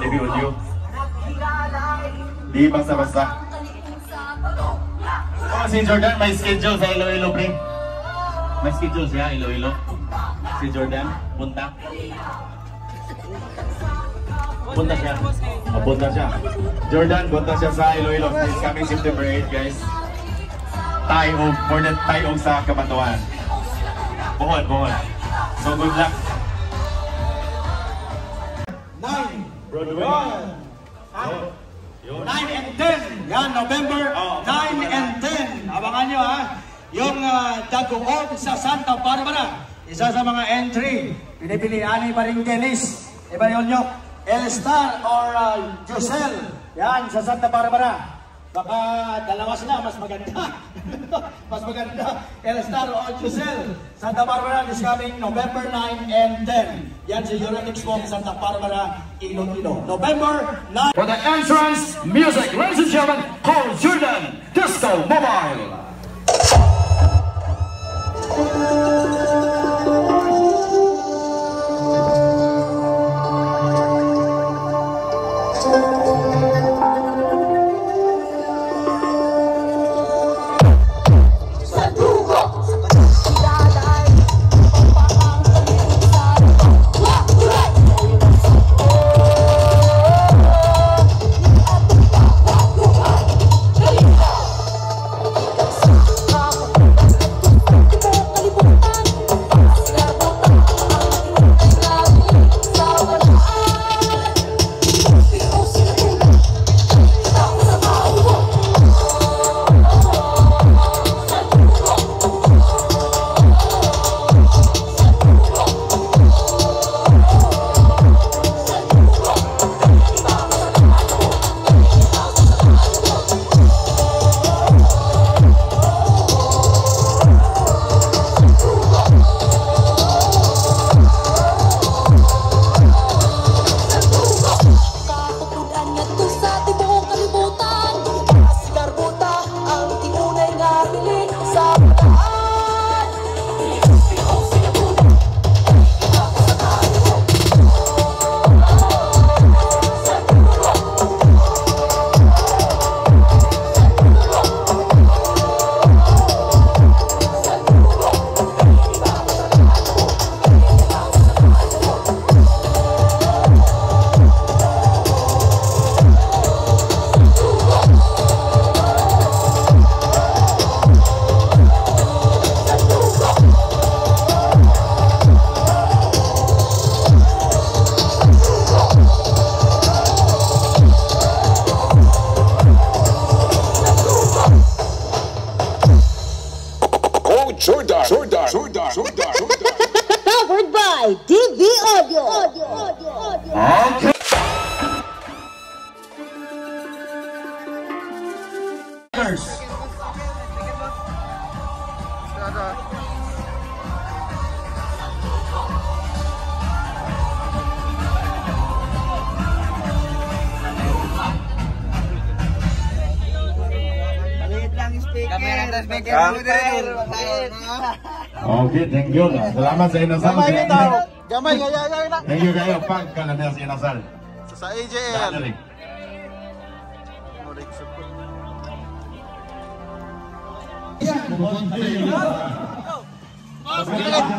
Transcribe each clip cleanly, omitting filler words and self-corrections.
TV audio. Di basta-basta. Oh, si Jordan may schedule sa Iloilo, pre. May schedule siya, Iloilo. Si Jordan, punta. Punta siya. Punta siya. Jordan, punta siya sa Iloilo. It's coming September 8, guys. Tayog, for the Tayog sa Kabatuan. Buhol. So, good luck. 9, Broadway. 9 and 10. Yan, November 9 and 10. Abangan nyo ha. Yung Dagoog sa Santa Barbara. Isa sa mga entry. Pinipilian ni Paring Dennis. Iba yun nyo. Elstar or Josel. Yan, sa Santa Barbara. Baka dalawa sila, mas maganda. Mas maganda. Elstar or Josel. Santa Barbara is coming November 9 and 10. Yan si Euronix Wong, Santa Barbara, Iloilo. November 9. For the entrance music, ladies and gentlemen, call Jordan Disco Mobile. Powered by TV Audio. Okay. Okay, thank you. Selamat sa inasal. Gamay kaya na. Thank you kayo. Pag ka na sa inasal. Sa AJL.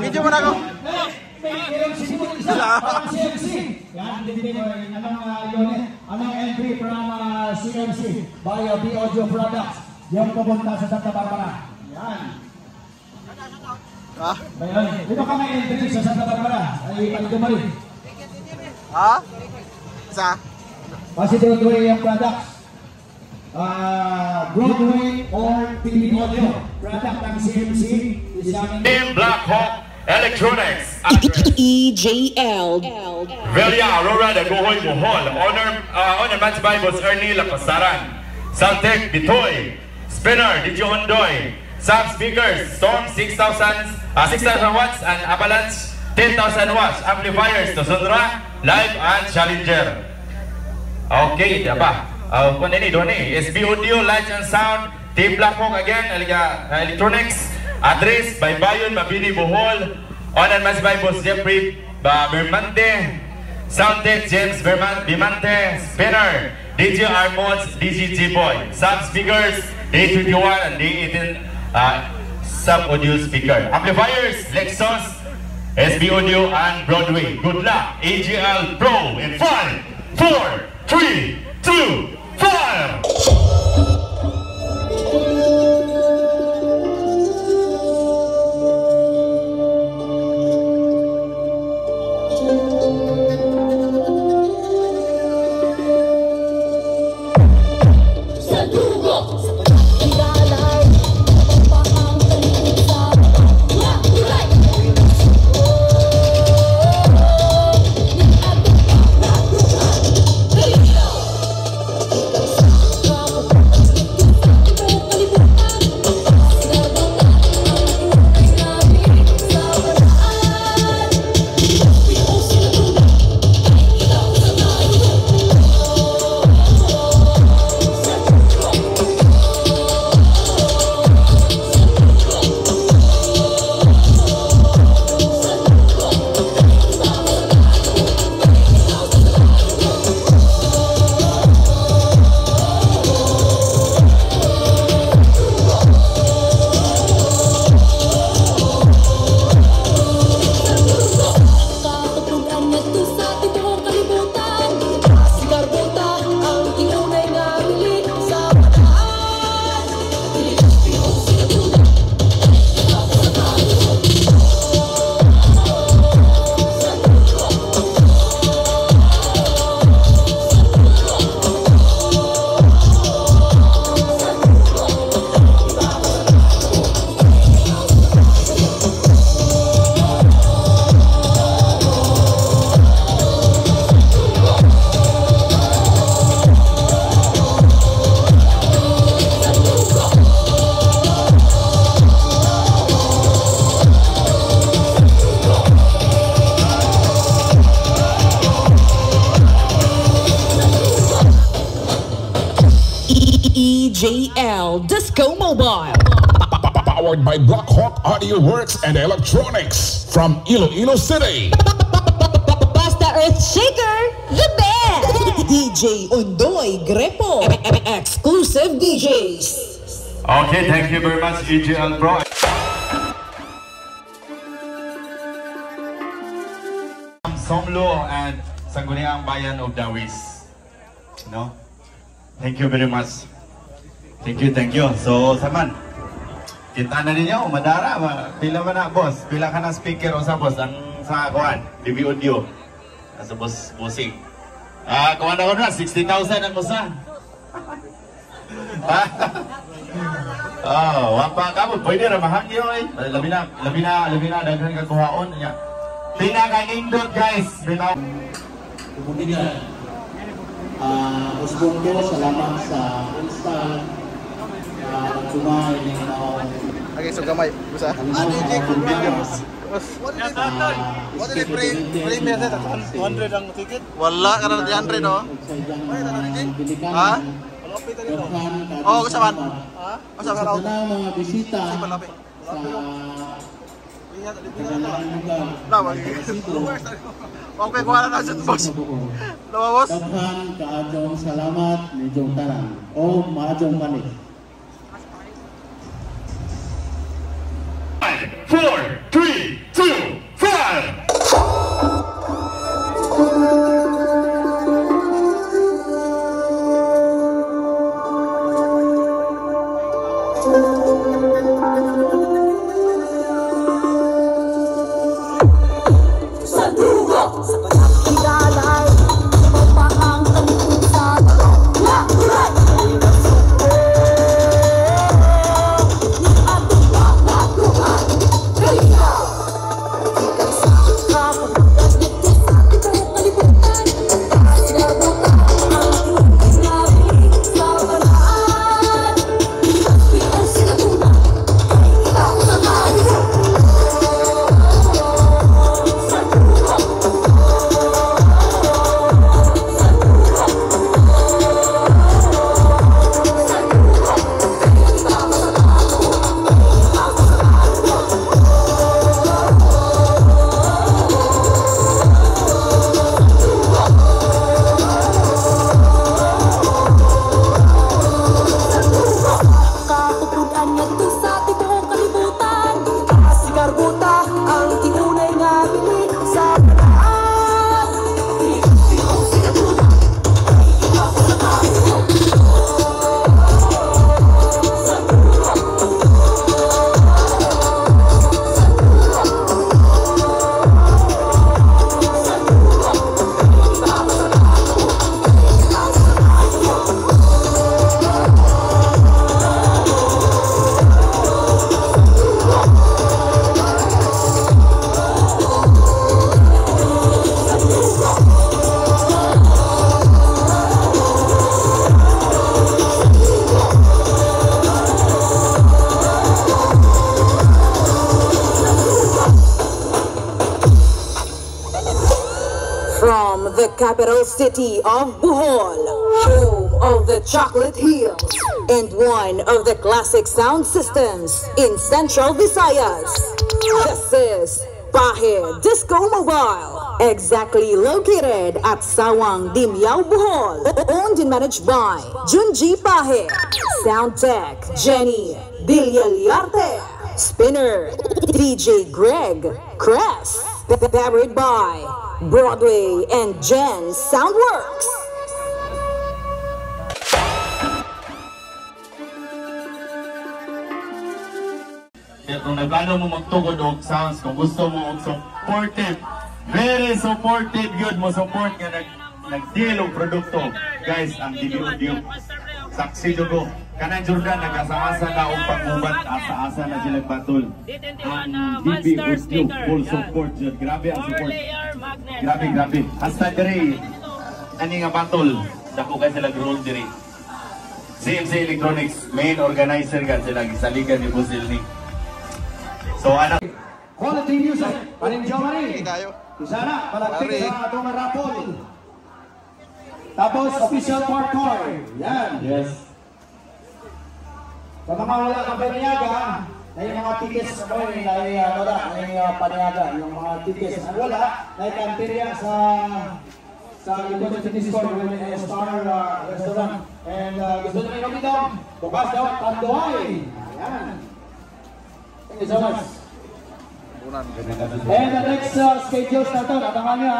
Video mo na ako. Anong entry from CMC by B Audio Products yung pupunta sa Santa Barbara. Yan. Ayan. Dito ka may entry sa Santa Barbara. Ay pagdumari. Ha? Sa? Kasi Broadway yung products. Broadway or TV Audio. Product ng CMC is coming. Team Black Hawk Electronics. EJL. Velia Aurora de Gohoy Bohol. Honor Match Bibles Ernie Lapasaran. Saltec Bitoy. Spinner Dijo Hondoy. Sub speakers Storm 6,000 watts and Avalanche 10,000 watts. Amplifiers Tosundra, Live and Challenger. Okay, diba? Kung ini doon SB Audio, Lights and Sound, Team Black Hawk again, Electronics, Address, Baybayon, Mabini Bohol, Honor Match Bibles Jeffrey Bermante, Sound tech, James Bimante. Spinner, DJ Armons, DJ G-Boy. Sub speakers, A21 and A18 sub audio speaker. Amplifiers, Lexus, SB Audio and Broadway. Good luck, AGL Pro in 5, 4, 3, 2, 1. EJL Disco Mobile. Powered by Blackhawk Audio Works and Electronics from Iloilo City. Basta Earth Shaker, the best. DJ Undoy Grepo. Exclusive DJs. Okay, thank you very much, EGL Pro. Somlo and Sangguniang Bayan of Dawis. No? Thank you very much. Thank you. So, Saman, kita na ninyo, madara. Pila man na, boss? Pila ka na speaker o sa boss? Ang sa kuhan, DB Audio. Sa boss, bossing. Kuhan ako na, 60,000 ang usa. Wapa ka mo, pwede ramahan nyo eh. Labi na, daghan kakuhaon. Pinaka-indot guys. Kemudian, Usbong ko, salamat sa install. Cuma ini mau lagi suka mai usaha ada je what is premier set 100 ang ticket wala karena 300 no ha oh kasaban ha kasaban mga bisita sa okay kuha na sa boss lawa boss daghan kaadtong salamat ni Jong Tanan o maadtong balik 4, 3, 2, 1. capital city of Bohol, home of the Chocolate Hills, and one of the classic sound systems in Central Visayas. This is Pahe Disco Mobile, exactly located at Sawang, Dimyao, Bohol, owned and managed by Junji Pahe, Sound Tech, Jenny Bilyaliarte, Spinner, DJ Greg, Crest, powered by Broadway and Jen Soundworks. Kung nagplano mo magtugod og sounds, kung gusto mo og supportive, very supportive yun mo support nga nag-deal og produkto. Guys, ang DBO saksi ko. Kanang Jordan, nag-asa-asa na og pag-ubat, asa-asa na sila batul. Ang DBO full support yun. Grabe ang support. Grabe. Hasta diri, ani nga batul, dako kayo sila role diri. CMC Electronics, main organizer ka sila, gisaligan ni Busil ni. So, anak. Quality music, paninjaw mani. Tayo. Isa na, palagpig sa atong rapol. Tapos, official parkour. Yan. Yes. Sa mga wala kang paniyaga, na yung mga tickets na may paniyaga, yung mga tickets na wala, na ikantirya sa Limon Fitness Store, Star Restaurant. And gusto nyo yung dito, bukas daw, Tanduay. Yan. Thank you so much. And the next schedule started, abangan nyo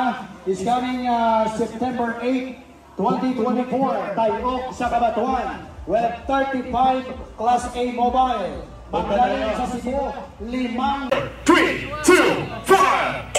is coming September 8, 2024, Tayog sa Kabatuan, with 35 Class A mobile. Magdalhin sa Cebu, 5. 3, 2, 5.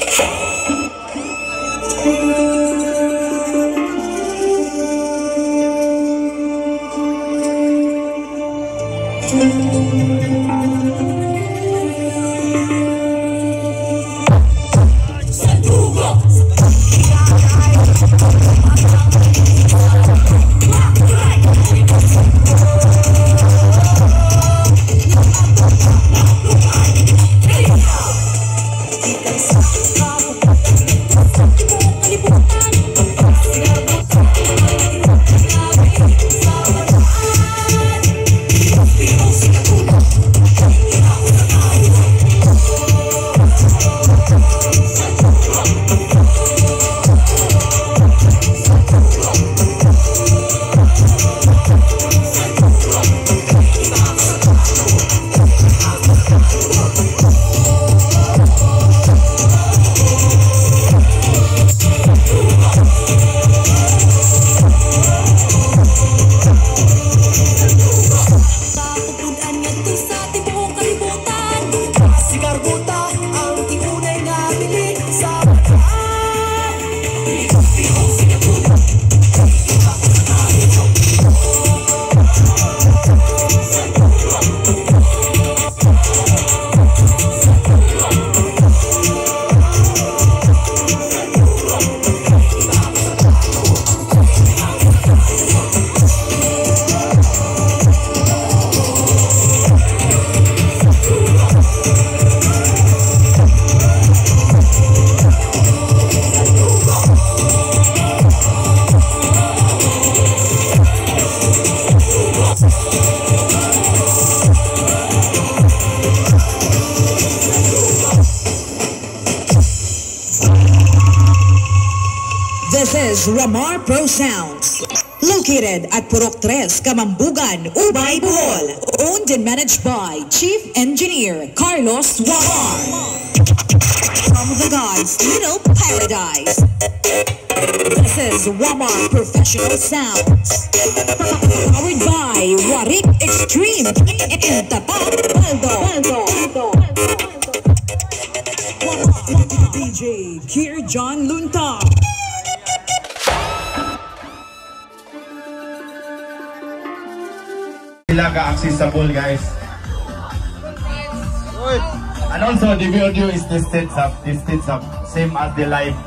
This is Ramar Pro Sounds, located at Purok 3, Kamambugan, Ubay, Bohol, owned and managed by Chief Engineer Carlos Wamar. From the God's Little Paradise, this is Wamar Professional Sounds, powered by Warik Extreme and Tatak Baldo. DJ Kier John Lunta. Sila ka-accessible, guys. And also the audio is listed up, same as the live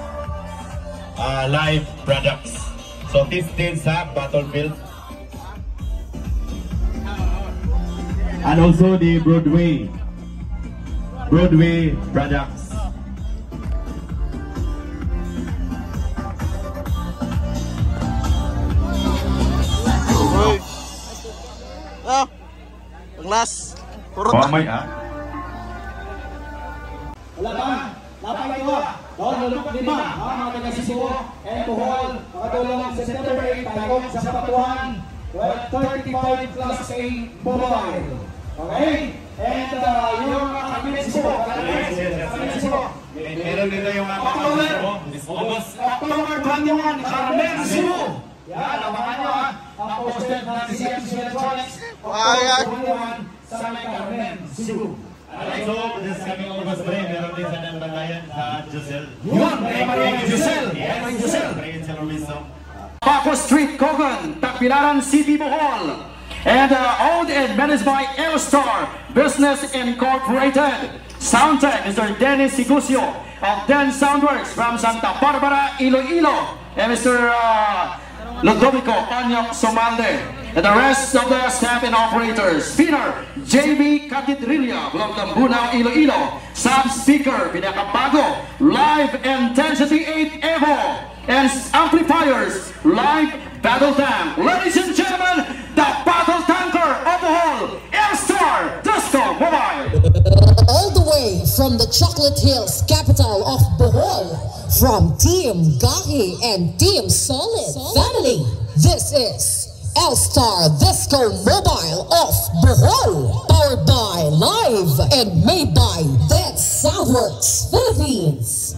products. So this is Battlefield. And also the Broadway products. glass. Puro Mamay ah. Wala pa. Napay ito. Doon lulok 5. Mga taga Cebu and Bohol. Makatulong September 8. Tayong sa Kapatuan. 35 class A mobile. Okay? And yung kami Cebu. Meron dito yung October 21, Carmen Cebu. Yan, abangan nyo ha. Ang posted na CMC Electronics. October 21 sa Carmen Cebu. So, this coming August break, meron din sa Nanbangayan sa Giselle. Yun, Maria Giselle. Paco Street, Cogon, Tacbilaran City, Bohol. And owned and managed by Aerostar Business Incorporated. Soundtech, Mr. Dennis Sigusio of Den Soundworks from Santa Barbara, Iloilo. And Mr. Ludovico Onyok Somalde. And the rest of the staff and operators. Spinner, JB Catidrilla, Blambunao, Iloilo. Sound speaker, Pinakabago, Live Intensity 8 Evo. And amplifiers, Live Battle Tank. Ladies and gentlemen, the Battle Tanker of Bohol, Aerostar Disco Mobile. All the way from the Chocolate Hills, capital of Bohol, from Team Gahi and Team Solid Family, this is Aerostar Disco Mobile of Bohol, powered by Live and made by Den Soundworks Philippines.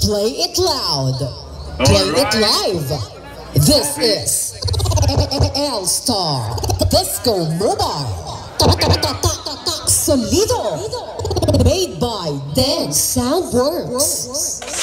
Play it loud. Play it live. This is Aerostar Disco Mobile. Solido. Made by Den Soundworks.